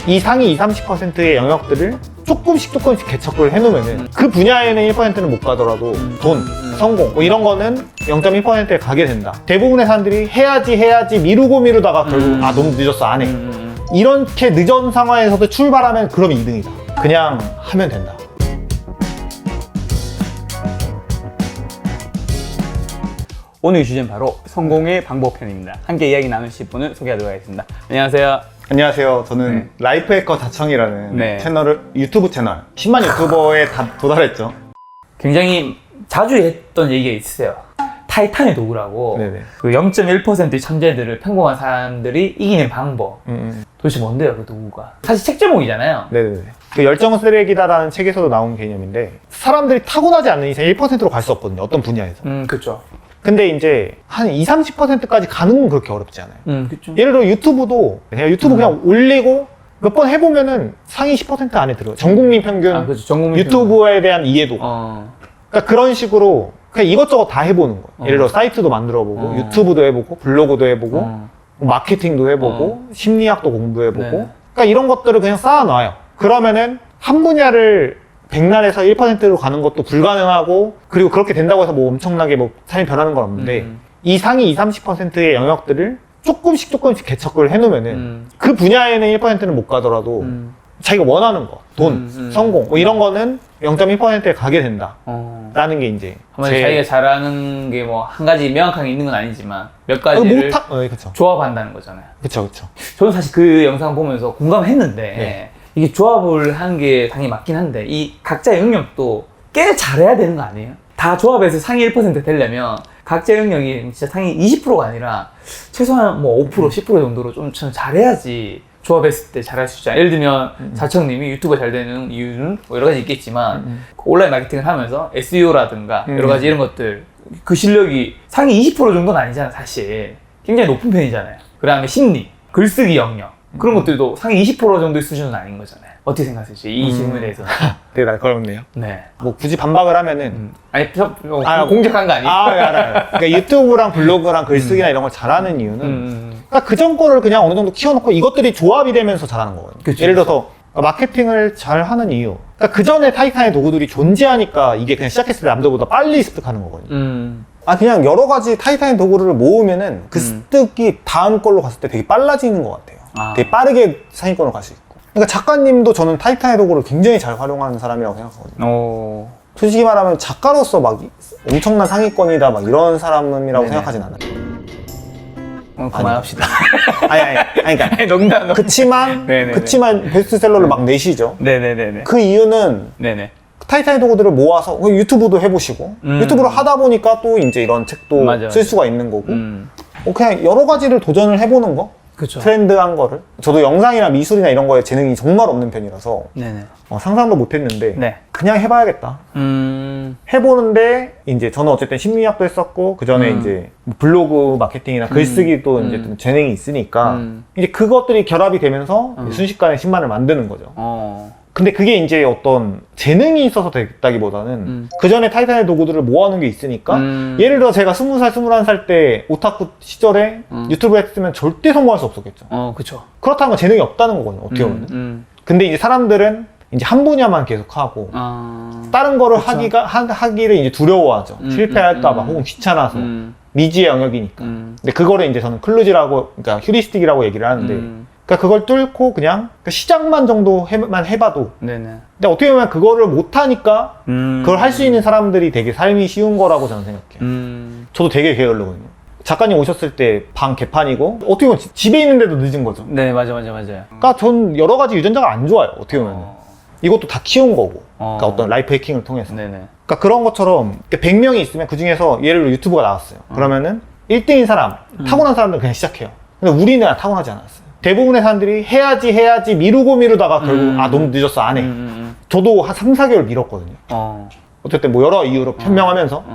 이 상위 20, 30%의 영역들을 조금씩 개척을 해놓으면은 그 분야에는 1%는 못 가더라도 돈, 성공 뭐 이런 거는 0.1%에 가게 된다. 대부분의 사람들이 해야지 미루다가 결국 너무 늦었어 안 해. 이렇게 늦은 상황에서도 출발하면 그럼 2등이다. 그냥 하면 된다. 오늘 주제는 바로 성공의 방법편입니다. 함께 이야기 나누실 분을 소개하도록 하겠습니다. 안녕하세요. 안녕하세요. 저는 라이프해커 다청이라는 네. 유튜브 채널 10만 유튜버에 도달했죠. 굉장히 자주 했던 얘기가 있어요. 타이탄의 도구라고. 네네. 그 0.1%의 천재들을 평범한 사람들이 이기는 방법. 도대체 뭔데요, 그 도구가? 사실 책 제목이잖아요. 네네네. 그 열정은 쓰레기다라는 책에서도 나온 개념인데 사람들이 타고나지 않는 이상 1%로 갈 수 없거든요. 어떤 분야에서. 그렇죠. 근데 이제 한 20, 30%까지 가는 건 그렇게 어렵지 않아요. 그렇죠. 예를 들어 유튜브도 그냥 그냥 올리고 몇 번 해보면은 상위 10% 안에 들어요. 전국민 평균 그렇죠. 전국민 유튜브에 대한 이해도가. 그러니까 그런 식으로 그냥 이것저것 다 해보는 거예요. 예를 들어 사이트도 만들어보고 유튜브도 해보고 블로그도 해보고 마케팅도 해보고 심리학도 공부해보고 네. 그러니까 이런 것들을 그냥 쌓아놔요. 그러면은 한 분야를 백날에서 1%로 가는 것도 불가능하고 그리고 그렇게 된다고 해서 뭐 엄청나게 뭐 삶이 변하는 건 없는데 이 상위 20, 30%의 영역들을 조금씩 개척을 해놓으면은 그 분야에는 1%는 못 가더라도 자기가 원하는 거, 돈, 성공 뭐 이런 거는 0.1%에 가게 된다 라는 게 이제 자기가 잘하는 게 뭐 한 가지 명확하게 있는 건 아니지만 몇 가지를 그쵸. 조합한다는 거잖아요. 그쵸. 저는 사실 그 영상 보면서 공감했는데 네. 이게 조합을 하는 게 당연히 맞긴 한데 이 각자의 영역도 꽤 잘해야 되는 거 아니에요? 다 조합해서 상위 1% 되려면 각자 영역이 진짜 상위 20%가 아니라 최소한 뭐 5%, 10% 정도로 좀 잘해야지 조합했을 때 잘할 수 있잖아요. 예를 들면 자청님이 유튜브가 잘 되는 이유는 뭐 여러 가지 있겠지만 온라인 마케팅을 하면서 SEO라든가 여러 가지 이런 것들 그 실력이 상위 20% 정도는 아니잖아요. 사실 굉장히 높은 편이잖아요. 그 다음에 심리, 글쓰기 영역 그런 것들도 상위 20% 정도의 수준은 아닌 거잖아요. 어떻게 생각하세요? 이 질문에 대해서는. 되게 날카롭네요. 네. 뭐 굳이 반박을 하면은 아니, 공격한 거 아니에요? 알아요. 그러니까 유튜브랑 블로그랑 글쓰기나 이런 걸 잘하는 이유는 그러니까 그전 거를 그냥 어느 정도 키워놓고 이것들이 조합이 되면서 잘하는 거거든요. 그쵸, 예를 들어서 마케팅을 잘 하는 이유. 그러니까 그 전에 타이탄의 도구들이 존재하니까 이게 그냥 시작했을 때 남들보다 빨리 습득하는 거거든요. 그냥 여러 가지 타이탄의 도구를 모으면은 그 습득이 다음 걸로 갔을 때 되게 빨라지는 것 같아요. 되게 빠르게 상위권으로 갈 수 있고. 그러니까 작가님도 저는 타이탄의 도구를 굉장히 잘 활용하는 사람이라고 생각하거든요. 솔직히 말하면 작가로서 막 엄청난 상위권이다 막 이런 사람이라고 생각하진 않아요. 그만합시다. 그러니까 농담. 그치만 베스트셀러를 막 내시죠. 네네네네. 그 이유는 네네. 타이탄의 도구들을 모아서 유튜브도 해보시고 유튜브를 하다 보니까 또 이제 이런 책도 쓸 수가 있는 거고 그냥 여러 가지를 도전을 해보는 거. 그쵸. 트렌드한 거를. 저도 영상이나 미술이나 이런 거에 재능이 정말 없는 편이라서 네네. 상상도 못 했는데 네. 그냥 해봐야겠다. 해보는데 이제 저는 어쨌든 심리학도 했었고 그 전에 이제 블로그 마케팅이나 글쓰기도 이제 좀 재능이 있으니까 이제 그것들이 결합이 되면서 순식간에 10만을 만드는 거죠. 근데 그게 이제 어떤 재능이 있어서 됐다기보다는 그 전에 타이탄의 도구들을 모아놓은 게 있으니까 예를 들어 제가 20살, 21살 때 오타쿠 시절에 유튜브를 했으면 절대 성공할 수 없었겠죠. 그쵸. 그렇다는 건 재능이 없다는 거거든요. 어떻게 보면. 근데 이제 사람들은 이제 한 분야만 계속 하고 다른 거를 하기를 이제 두려워하죠. 실패할까봐 혹은 귀찮아서 미지의 영역이니까. 근데 그거를 이제 저는 클루지라고, 그러니까 휴리스틱이라고 얘기를 하는데 그러니까 그걸 뚫고 그냥 시작만 정도만 해봐도 네네. 근데 어떻게 보면 그거를 못하니까 그걸 할 수 있는 사람들이 되게 삶이 쉬운 거라고 저는 생각해요. 저도 되게 게을르거든요. 작가님 오셨을 때 방 개판이고 어떻게 보면 집에 있는데도 늦은 거죠. 네, 맞아요. 그러니까 전 여러 가지 유전자가 안 좋아요. 어떻게 보면 이것도 다 키운 거고 그러니까 어떤 라이프 해킹을 통해서 네네. 그러니까 그런 것처럼 100명이 있으면 그 중에서 예를 들어 유튜브가 나왔어요. 그러면은 1등인 사람, 타고난 사람들은 그냥 시작해요. 근데 우리는 타고나지 않았어요. 대부분의 사람들이 해야지 미루다가 결국 너무 늦었어 안 해. 저도 한 3, 4개월 미뤘거든요. 어쨌든 뭐 여러 이유로 편명하면서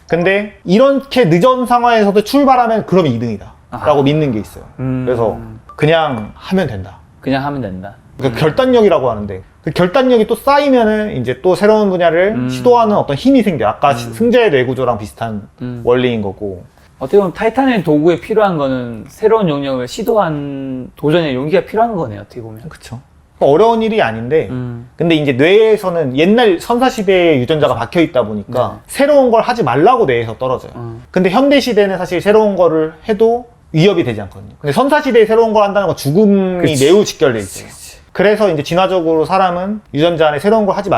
근데 이렇게 늦은 상황에서도 출발하면 그럼 2등이다 라고 믿는 게 있어요. 그래서 그냥 하면 된다. 그냥 하면 된다. 그러니까 결단력이라고 하는데 그 결단력이 또 쌓이면은 이제 또 새로운 분야를 시도하는 어떤 힘이 생겨요. 아까 승자의 뇌구조랑 비슷한 원리인 거고 어떻게 보면 타이탄의 도구에 필요한 거는 새로운 영역을 시도한 도전의 용기가 필요한 거네요. 어떻게 보면. 그쵸. 어려운 일이 아닌데 근데 이제 뇌에서는 옛날 선사시대의 유전자가 박혀 있다 보니까 네. 새로운 걸 하지 말라고 뇌에서 떨어져요. 근데 현대시대는 사실 새로운 거를 해도 위협이 되지 않거든요. 근데 선사시대에 새로운 걸 한다는 건 죽음이 그치. 매우 직결돼 있어요. 그래서 이제 진화적으로 사람은 유전자 안에 새로운 걸 하지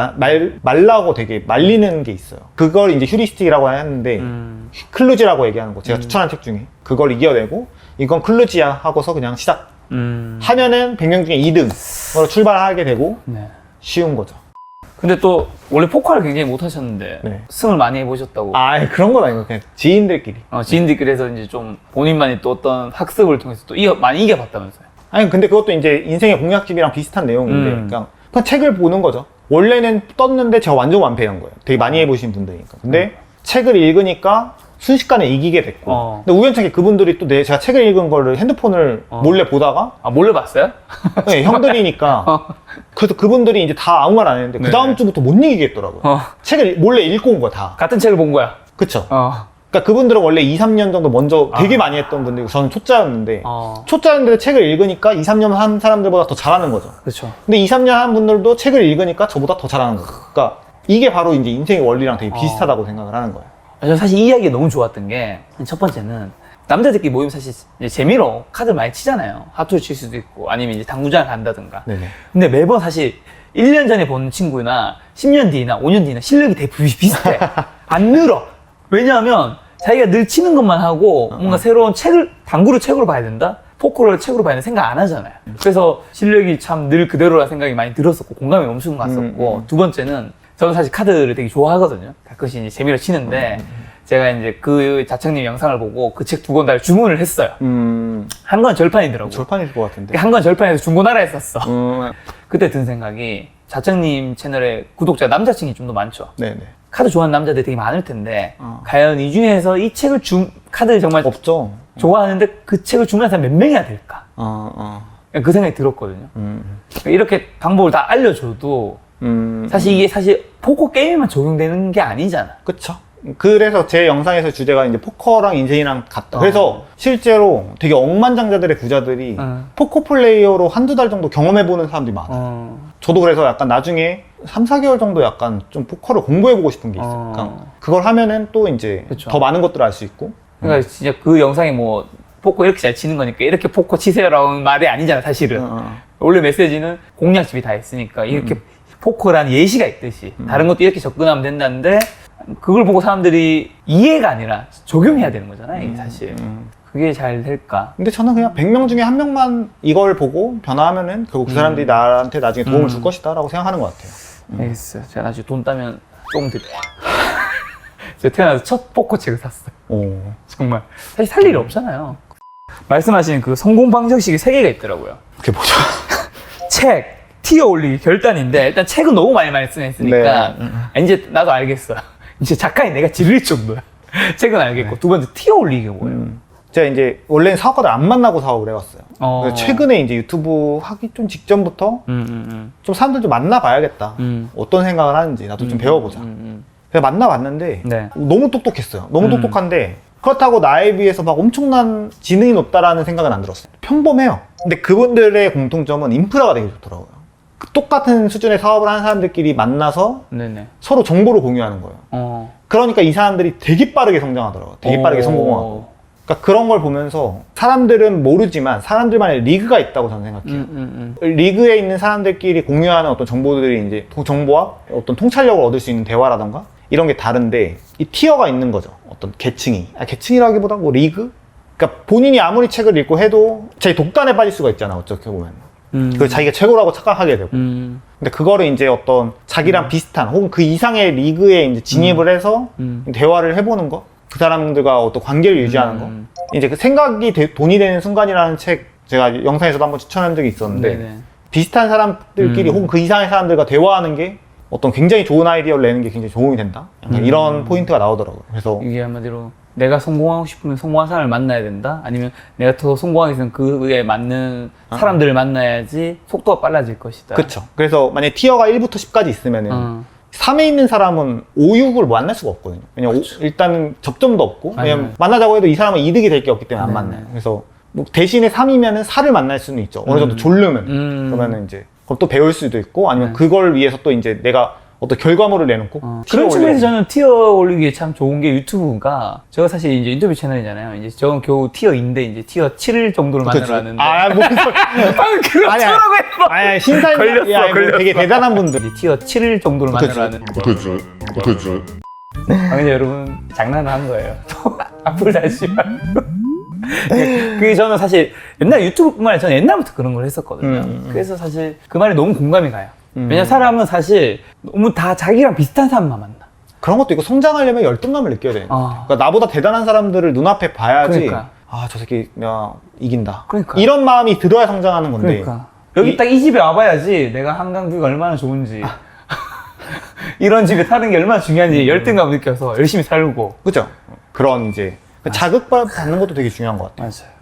말라고 되게 말리는 게 있어요. 그걸 이제 휴리스틱이라고 하는데 클루지라고 얘기하는 거 제가 추천한 책 중에 그걸 이겨내고 이건 클루지야 하고서 그냥 시작 하면은 100명 중에 2등으로 출발하게 되고 네. 쉬운 거죠. 근데 또 원래 포커를 굉장히 못 하셨는데 네. 승을 많이 해보셨다고. 아 그런 건 아니고 그냥 지인들끼리. 지인들끼리 해서 이제 좀 본인만이 또 어떤 학습을 통해서 또 많이 이겨봤다면서요. 아니 근데 그것도 이제 인생의 공략집이랑 비슷한 내용인데 그냥 책을 보는 거죠. 원래는 떴는데 제가 완전 완패한 거예요. 되게 많이 해보신 분들이니까. 근데 책을 읽으니까 순식간에 이기게 됐고 근데 우연찮게 그분들이 또 제가 책을 읽은 거를 핸드폰을 몰래 보다가 몰래 봤어요? 네, 형들이니까 그래서 그분들이 이제 다 아무 말 안 했는데 그 다음 주부터 못 이기겠더라고요. 책을 몰래 읽고 온 거야 다. 같은 책을 본 거야. 그쵸. 그러니까 그분들은 원래 2, 3년 정도 먼저 되게 많이 했던 분들이고 저는 초짜였는데 초짜였는데 책을 읽으니까 2, 3년 한 사람들보다 더 잘하는 거죠. 그렇죠. 근데 2, 3년 한 분들도 책을 읽으니까 저보다 더 잘하는 거죠. 그러니까 이게 바로 이제 인생의 원리랑 되게 비슷하다고 생각을 하는 거예요. 저는 사실 이 이야기 너무 좋았던 게 첫 번째는 남자들끼리 모이면 사실 이제 재미로 카드 많이 치잖아요. 하투를 칠 수도 있고 아니면 이제 당구장을 간다든가. 네네. 근데 매번 사실 1년 전에 본 친구나 10년 뒤나 5년 뒤나 실력이 되게 비슷해. 안 늘어. 왜냐하면 자기가 늘 치는 것만 하고 뭔가 새로운 당구를 책으로 봐야 된다? 포커를 책으로 봐야 된다 생각 안 하잖아요. 그래서 실력이 참 늘 그대로라는 생각이 많이 들었었고 공감이 엄청 갔었고 두 번째는 저는 사실 카드를 되게 좋아하거든요. 가끔씩 이제 재미로 치는데 제가 이제 그 자청님 영상을 보고 그 책 2권 다 주문을 했어요. 한 권 절판이더라고요. 절판일 것 같은데. 한 권 절판에서 중고나라에 샀어. 그때 든 생각이 자청님 채널에 구독자 남자층이 좀 더 많죠. 네네. 카드 좋아하는 남자들이 되게 많을 텐데 과연 이 중에서 이 책을 카드 정말 없죠. 좋아하는데 그 책을 주문한 사람 몇 명이나 될까? 그 생각이 들었거든요. 이렇게 방법을 다 알려줘도 사실 이게 포커 게임에만 적용되는 게 아니잖아. 그쵸. 그래서 제 영상에서 주제가 이제 포커랑 인생이랑 같다. 그래서 실제로 되게 억만장자들의 부자들이 포커 플레이어로 한두 달 정도 경험해보는 사람들이 많아요. 저도 그래서 약간 나중에 3, 4개월 정도 약간 좀 포커를 공부해보고 싶은 게 있어요. 그러니까 그걸 하면은 또 이제 그쵸. 더 많은 것들을 알 수 있고. 그러니까 진짜 그 영상이 뭐 포커 이렇게 잘 치는 거니까 이렇게 포커 치세요라는 말이 아니잖아 사실은. 원래 메시지는 공략집이 다 있으니까 이렇게 포커라는 예시가 있듯이 다른 것도 이렇게 접근하면 된다는데 그걸 보고 사람들이 이해가 아니라 적용해야 되는 거잖아요 이게 사실. 그게 잘 될까? 근데 저는 그냥 100명 중에 1명만 이걸 보고 변화하면은 결국 그 사람들이 나한테 나중에 도움을 줄 것이다 라고 생각하는 것 같아요. 알겠어요. 제가 나중에 돈 따면 조금 드려요. 제가 태어나서 첫 포커 책을 샀어요. 오. 정말. 사실 살 일이 없잖아요. 말씀하신 그 성공 방정식이 3개가 있더라고요. 그게 뭐죠? 책, 티어 올리기, 결단인데 일단 책은 너무 많이 말씀했으니까 이제 나도 알겠어. 이제 작가인 내가 질릴 정도야. 책은 알겠고 두 번째 티어 올리기가 뭐예요? 제가 이제 원래는 사업가들 안 만나고 사업을 해왔어요. 그래서 최근에 이제 유튜브 하기 좀 직전부터 좀 사람들 좀 만나봐야겠다. 어떤 생각을 하는지 나도 좀 배워보자. 그래서 만나봤는데 네. 너무 똑똑했어요. 너무 똑똑한데 그렇다고 나에 비해서 막 엄청난 지능이 높다라는 생각은 안 들었어요. 평범해요. 근데 그분들의 공통점은 인프라가 되게 좋더라고요. 똑같은 수준의 사업을 하는 사람들끼리 만나서 네네. 서로 정보를 공유하는 거예요. 그러니까 이 사람들이 되게 빠르게 성장하더라고요. 되게 빠르게 성공하고. 그러니까 그런 걸 보면서 사람들은 모르지만 사람들만의 리그가 있다고 저는 생각해요. 리그에 있는 사람들끼리 공유하는 어떤 정보들이 이제 정보와 어떤 통찰력을 얻을 수 있는 대화라던가 이런 게 다른데 이 티어가 있는 거죠. 어떤 계층이. 계층이라기보다 뭐 리그? 그러니까 본인이 아무리 책을 읽고 해도 자기 독단에 빠질 수가 있잖아. 어떻게 보면. 그 자기가 최고라고 착각하게 되고. 근데 그거를 이제 어떤 자기랑 비슷한 혹은 그 이상의 리그에 이제 진입을 해서 대화를 해보는 거. 그 사람들과 어떤 관계를 유지하는 거. 이제 그 생각이 돈이 되는 순간이라는 책 제가 영상에서도 한번 추천한 적이 있었는데 네네. 비슷한 사람들끼리 혹은 그 이상의 사람들과 대화하는 게 어떤 굉장히 좋은 아이디어를 내는 게 굉장히 도움이 된다. 약간 이런 포인트가 나오더라고요. 그래서 이게 한마디로 내가 성공하고 싶으면 성공한 사람을 만나야 된다? 아니면 내가 더 성공하기 위해서는 그에 맞는 사람들을 만나야지 속도가 빨라질 것이다. 그쵸. 그래서 만약에 티어가 1부터 10까지 있으면은 3에 있는 사람은 5, 6을 만날 수가 없거든요. 왜냐면 일단은 접점도 없고 왜냐면 만나자고 해도 이 사람은 이득이 될 게 없기 때문에 안 만나요. 그래서 뭐 대신에 3이면은 4를 만날 수는 있죠. 어느 정도 졸르면 그러면은 이제 그걸 또 배울 수도 있고 아니면 그걸 위해서 또 이제 내가 어떤 결과물을 내놓고 그런 측면에서 저는 티어 올리기에 참 좋은 게 유튜브가 제가 사실 이제 인터뷰 채널이잖아요. 이제 저는 겨우 티어인데 이제 티어 7 정도를 만들어 하는데 뭔 소리 그렇더라고 해서 아니 신사님 걸렸어. 되게 대단한 분들 이제 티어 7 정도를 만들어 하는데 근데 여러분 장난을 한 거예요. 앞으로 다시 말고 그게 저는 사실 옛날 유튜브뿐만 아니라 저는 옛날부터 그런 걸 했었거든요. 그래서 사실 그 말이 너무 공감이 가요. 왜냐면 사람은 사실 너무 다 자기랑 비슷한 사람만 만나. 그런 것도 있고 성장하려면 열등감을 느껴야 돼. 그러니까 나보다 대단한 사람들을 눈앞에 봐야지. 그러니까. 아, 저 새끼 내가 이긴다. 그러니까. 이런 마음이 들어야 성장하는 건데. 그러니까 여기 딱 이 집에 와봐야지 내가 한강뷰가 얼마나 좋은지 이런 집에 사는 게 얼마나 중요한지 열등감 느껴서 열심히 살고. 그죠? 그런 이제 자극받는 것도 되게 중요한 것 같아요. 맞아요.